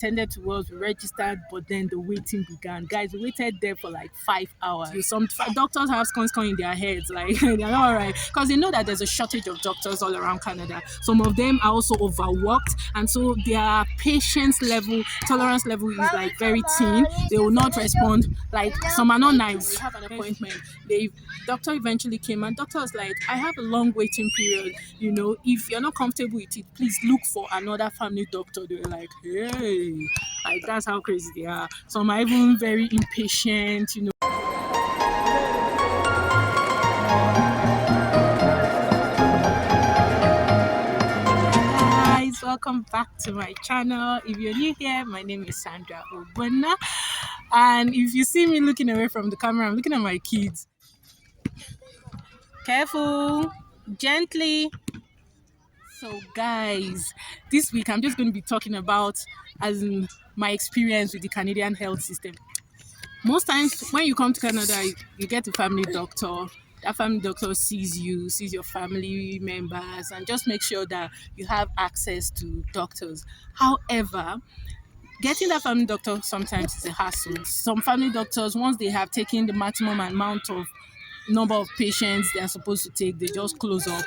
attended to us, we registered, but then the waiting began. Guys, we waited there for like 5 hours. Some doctors have scones in their heads, like they're not all right, because they know that there's a shortage of doctors all around Canada. Some of them are also overworked, and so their patience level, tolerance level is like very thin. They will not respond. Like some are not nice. We have an appointment. The doctor eventually came, and doctor was like, I have a long waiting period. If you're not comfortable with it, please look for another family doctor. They were like, hey, like that's how crazy they are. Some are even very impatient. Guys, welcome back to my channel. If you're new here, my name is Sandra Obona, and if you see me looking away from the camera, I'm looking at my kids. Careful, gently. So guys, this week I'm just going to be talking about as in my experience with the Canadian health system. Most times when you come to Canada, you get a family doctor. That family doctor sees you, sees your family members, and just make sure that you have access to doctors. However, getting that family doctor sometimes is a hassle. Some family doctors, once they have taken the maximum amount of number of patients they are supposed to take, they just close up.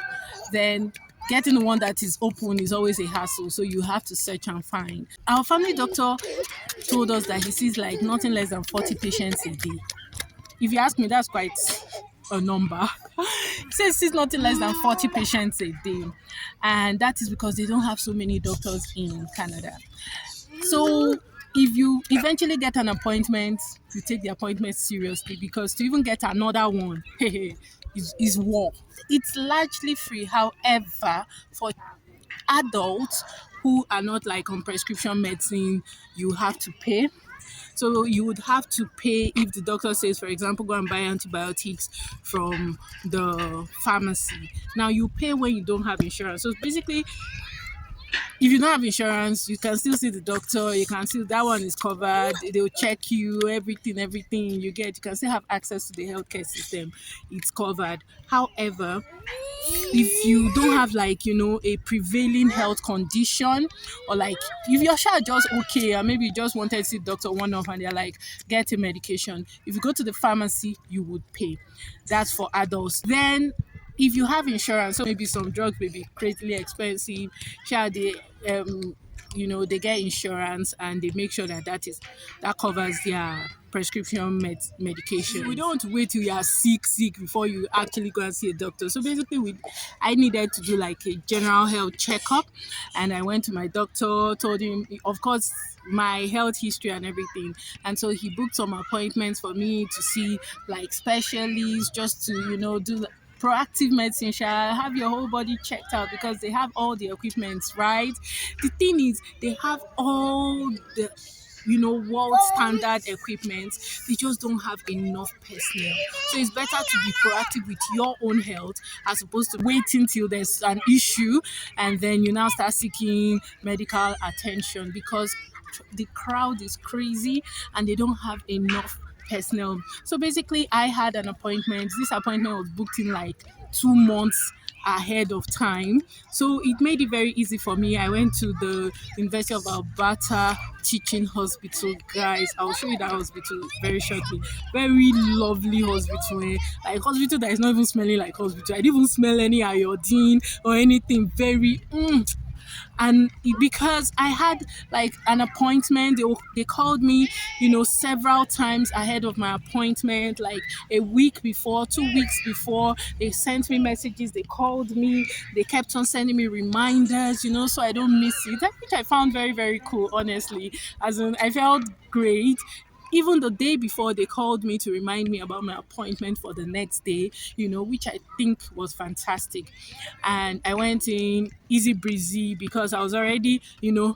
Then getting the one that is open is always a hassle, so you have to search and find. Our family doctor told us that he sees like nothing less than 40 patients a day. If you ask me, that's quite a number. He says he sees nothing less than 40 patients a day, and that is because they don't have so many doctors in Canada. So if you eventually get an appointment, you take the appointment seriously, because to even get another one is war. It's largely free. However, for adults who are not like on prescription medicine, you have to pay. So you would have to pay if the doctor says, for example, go and buy antibiotics from the pharmacy. Now you pay when you don't have insurance. So basically, if you don't have insurance, you can still see the doctor. You can see that one is covered. They'll check you, everything you get. You can still have access to the healthcare system. It's covered. However, if you don't have a prevailing health condition, or like if you're sure just okay, or maybe you just wanted to see doctor one off and they're like, get a medication. If you go to the pharmacy, you would pay. That's for adults. Then if you have insurance, so maybe some drugs may be crazily expensive, sure they they get insurance and they make sure that covers their prescription medication. We don't want to wait till you are sick before you actually go and see a doctor. So basically, I needed to do like a general health checkup, and I went to my doctor, told him, of course, my health history and everything, and so he booked some appointments for me to see like specialists, just to do proactive medicine. Shall have your whole body checked out, because they have all the equipment, right? The thing is, they have all the world standard equipment. They just don't have enough personnel. So it's better to be proactive with your own health, as opposed to waiting till there's an issue and then you now start seeking medical attention, because the crowd is crazy and they don't have enough personnel. So basically, I had an appointment. This appointment was booked in like 2 months ahead of time, so it made it very easy for me. I went to the University of Alberta Teaching Hospital. Guys, I'll show you that hospital very shortly. Very lovely hospital, like hospital that is not even smelling like hospital. I didn't even smell any iodine or anything. Very and because I had like an appointment, they called me several times ahead of my appointment, like a week before, 2 weeks before. They sent me messages, they called me, they kept on sending me reminders, so I don't miss it, which I found very, very cool, honestly. As in, I felt great. Even the day before, they called me to remind me about my appointment for the next day, which I think was fantastic. And I went in easy breezy, because I was already, I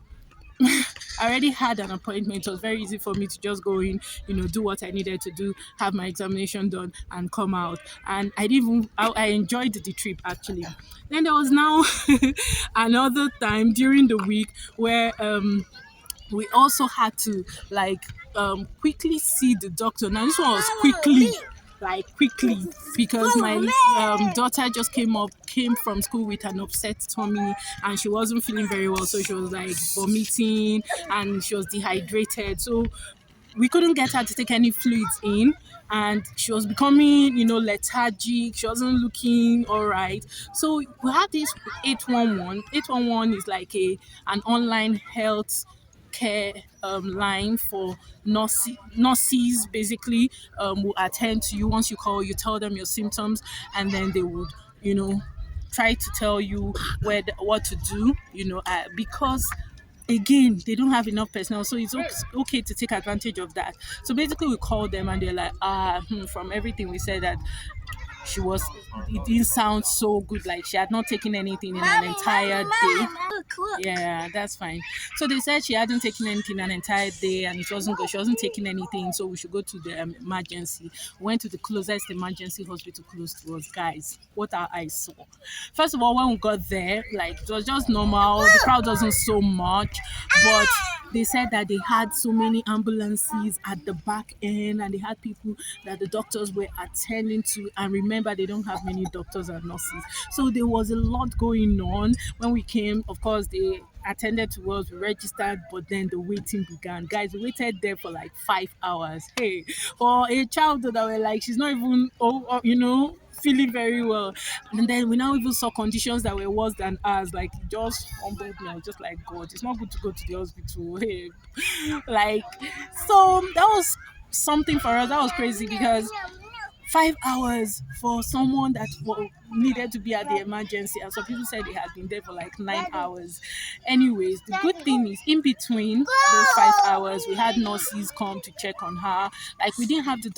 already had an appointment. It was very easy for me to just go in, do what I needed to do, have my examination done, and come out. And I enjoyed the trip, actually. Then there was now another time during the week where we also had to quickly see the doctor. Now this one was quickly. like quickly, because my daughter just came from school with an upset tummy, and she wasn't feeling very well, so she was like vomiting and she was dehydrated, so we couldn't get her to take any fluids in, and she was becoming, lethargic. She wasn't looking all right. So we had this 811. 811 is like an online health care line for nurses basically, will attend to you. Once you call, you tell them your symptoms, and then they would, try to tell you what to do, because again, they don't have enough personnel, so it's okay to take advantage of that. So basically, we called them and they're like, from everything we said, that she was, it didn't sound so good, like she had not taken anything in an entire day. Yeah, that's fine. So they said she hadn't taken anything an entire day and it wasn't good. She wasn't taking anything, so we should go to the emergency. We went to the closest emergency hospital close to us. Guys, what our eyes saw. First of all, when we got there, like it was just normal. The crowd wasn't so much, but they said that they had so many ambulances at the back end, and they had people that the doctors were attending to. And remember, they don't have many doctors and nurses, so there was a lot going on. When we came, of course, they attended to us, we registered, but then the waiting began. Guys, we waited there for like 5 hours. Hey, for a child that were like, she's not even, feeling very well. And then we now even saw conditions that were worse than ours. Like, it just humbled me. I was just like, God, it's not good to go to the hospital. Hey. Like, so that was something for us. That was crazy, because 5 hours for someone that needed to be at the emergency, and some people said they had been there for like 9 hours. Anyways, the good thing is, in between those 5 hours, we had nurses come to check on her. Like, we didn't have few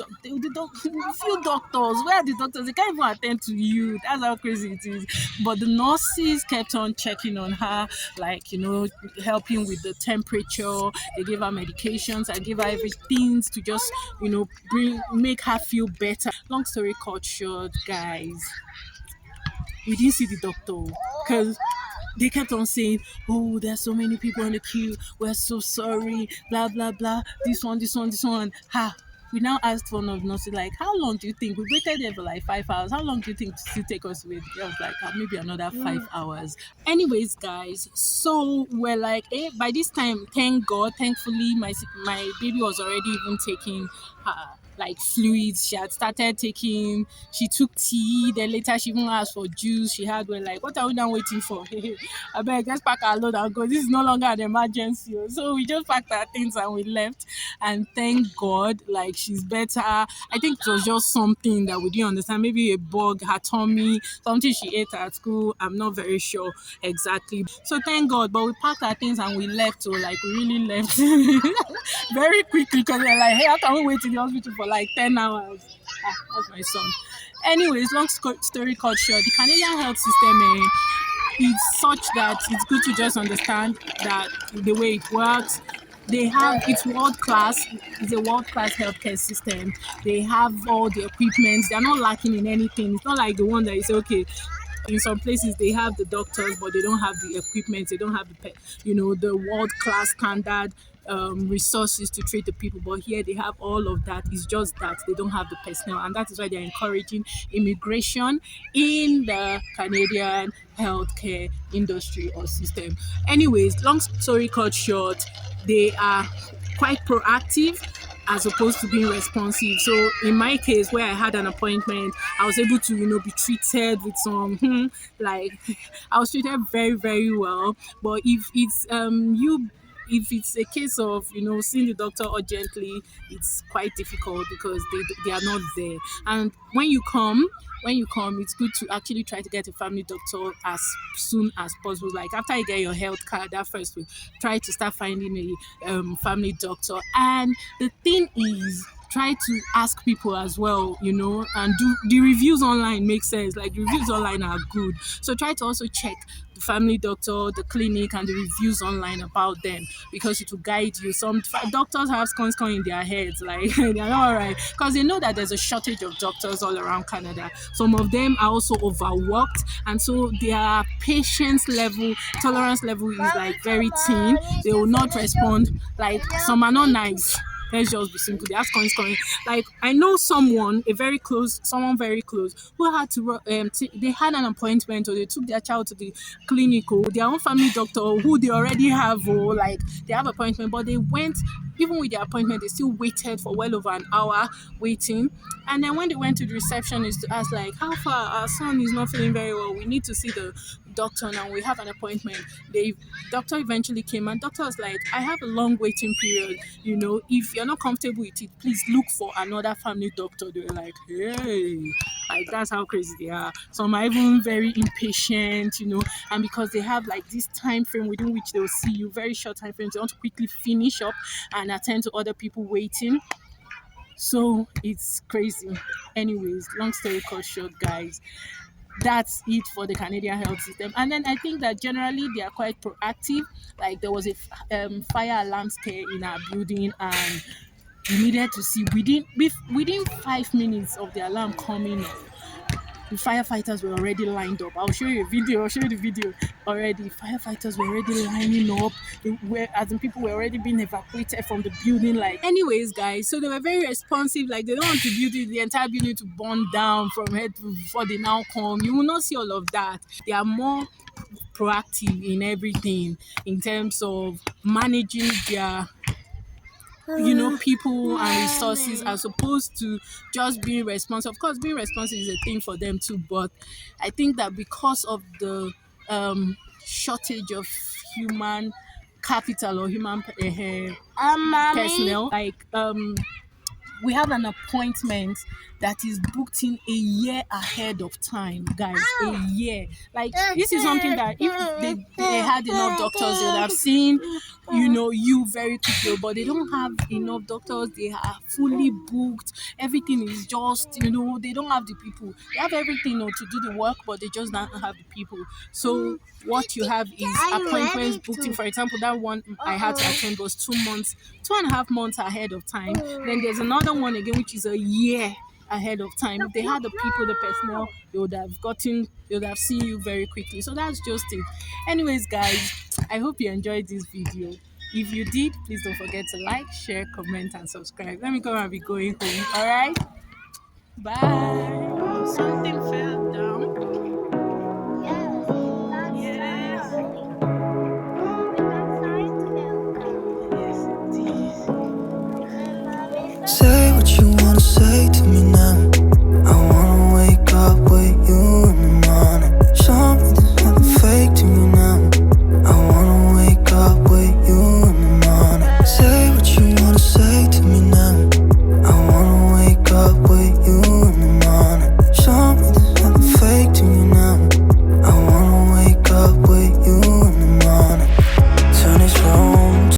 doctors. Where are the doctors? They can't even attend to you. That's how crazy it is. But the nurses kept on checking on her, like, helping with the temperature. They gave her medications. I gave her everything to just, make her feel better. Long story cut short, guys, we didn't see the doctor because they kept on saying, "Oh, there's so many people in the queue. We're so sorry. Blah blah blah. This one, this one, this one." Ha. We now asked one of the nurses, like, "How long do you think?" We waited there for like 5 hours. "How long do you think to still take us with?" I was like, maybe another 5 hours. Anyways, guys, so we're like, by this time, thank God, thankfully, my baby was already even taking her like fluids. She had started taking, she took tea, then later she even asked for juice. We're like, what are we now waiting for? I beg, let's pack our load and go. This is no longer an emergency. So we just packed our things and we left. And thank God, like, she's better. I think it was just something that we didn't understand. Maybe a bug, her tummy, something she ate at school. I'm not very sure exactly. So thank God. But we packed our things and we left. So like, we really left very quickly, because they're like, hey, how can we wait in the hospital for like 10 hours? That's my son. Anyways, long story cut short, the Canadian health system is such that it's good to just understand that the way it works. It's world class. It's a world class healthcare system. They have all the equipment. They're not lacking in anything. It's not like the one that is okay. In some places they have the doctors, but they don't have the equipment. They don't have the world class standard resources to treat the people. But here they have all of that. It's just that they don't have the personnel, and that is why they're encouraging immigration in the Canadian healthcare industry or system. Anyways, long story cut short, they are quite proactive as opposed to being responsive. So in my case, where I had an appointment, I was able to, be treated with some, like, I was treated very, very well. But if it's a case of seeing the doctor urgently, it's quite difficult because they are not there. And when you come, it's good to actually try to get a family doctor as soon as possible. Like, after you get your health card, that first week, try to start finding a family doctor. And the thing is, try to ask people as well, and do the reviews online. Makes sense. Like, the reviews online are good. So try to also check the family doctor, the clinic, and the reviews online about them, because it will guide you. Some doctors have scones in their heads, like they're not alright, because they know that there's a shortage of doctors all around Canada. Some of them are also overworked, and so their patience level, tolerance level is like very thin. They will not respond. Like, some are not nice. Let's just be simple. They have coins coming. Like I know someone very close, who had to they had an appointment, or they took their child to the clinic, or their own family doctor who they already have, or like they have appointment, but they went. Even with their appointment, they still waited for well over an hour waiting. And then when they went to the receptionist to ask, like, how far our son is not feeling very well, we need to see the doctor now. We have an appointment. The doctor eventually came, and doctor was like, I have a long waiting period. If you're not comfortable with it, please look for another family doctor. They were like, hey, like that's how crazy they are. Some are even very impatient, and because they have like this time frame within which they'll see you, very short time frames, they want to quickly finish up and attend to other people waiting. So it's crazy. Anyways, long story cut short, guys, that's it for the Canadian health system. And then I think that generally they are quite proactive. Like there was a fire alarm scare in our building, and we needed to see within 5 minutes of the alarm coming off, the firefighters were already lined up. I'll show you the video already. Firefighters were already lining up. As in people were already being evacuated from the building. Like, anyways, guys, so they were very responsive. Like, they don't want the entire building to burn down from head to before they now come. You will not see all of that. They are more proactive in everything in terms of managing their people and resources, as opposed to just being responsive. Of course, being responsive is a thing for them too, but I think that because of the shortage of human capital, or human personnel, like we have an appointment that is booked in a year ahead of time, guys. A year. Like, this is something that if they had enough doctors, they would have seen, you very quickly. But they don't have enough doctors. They are fully booked. Everything is just, they don't have the people. They have everything, to do the work, but they just don't have the people. So what you have is appointments booked in. For example, that one I had to attend was 2.5 months ahead of time. Then there's another one again, which is a year ahead of time. If they had the people, the personnel, they would have seen you very quickly. So that's just it. Anyways, guys, I hope you enjoyed this video. If you did, please don't forget to like, share, comment, and subscribe. Let me go and be going home. All right, bye. Something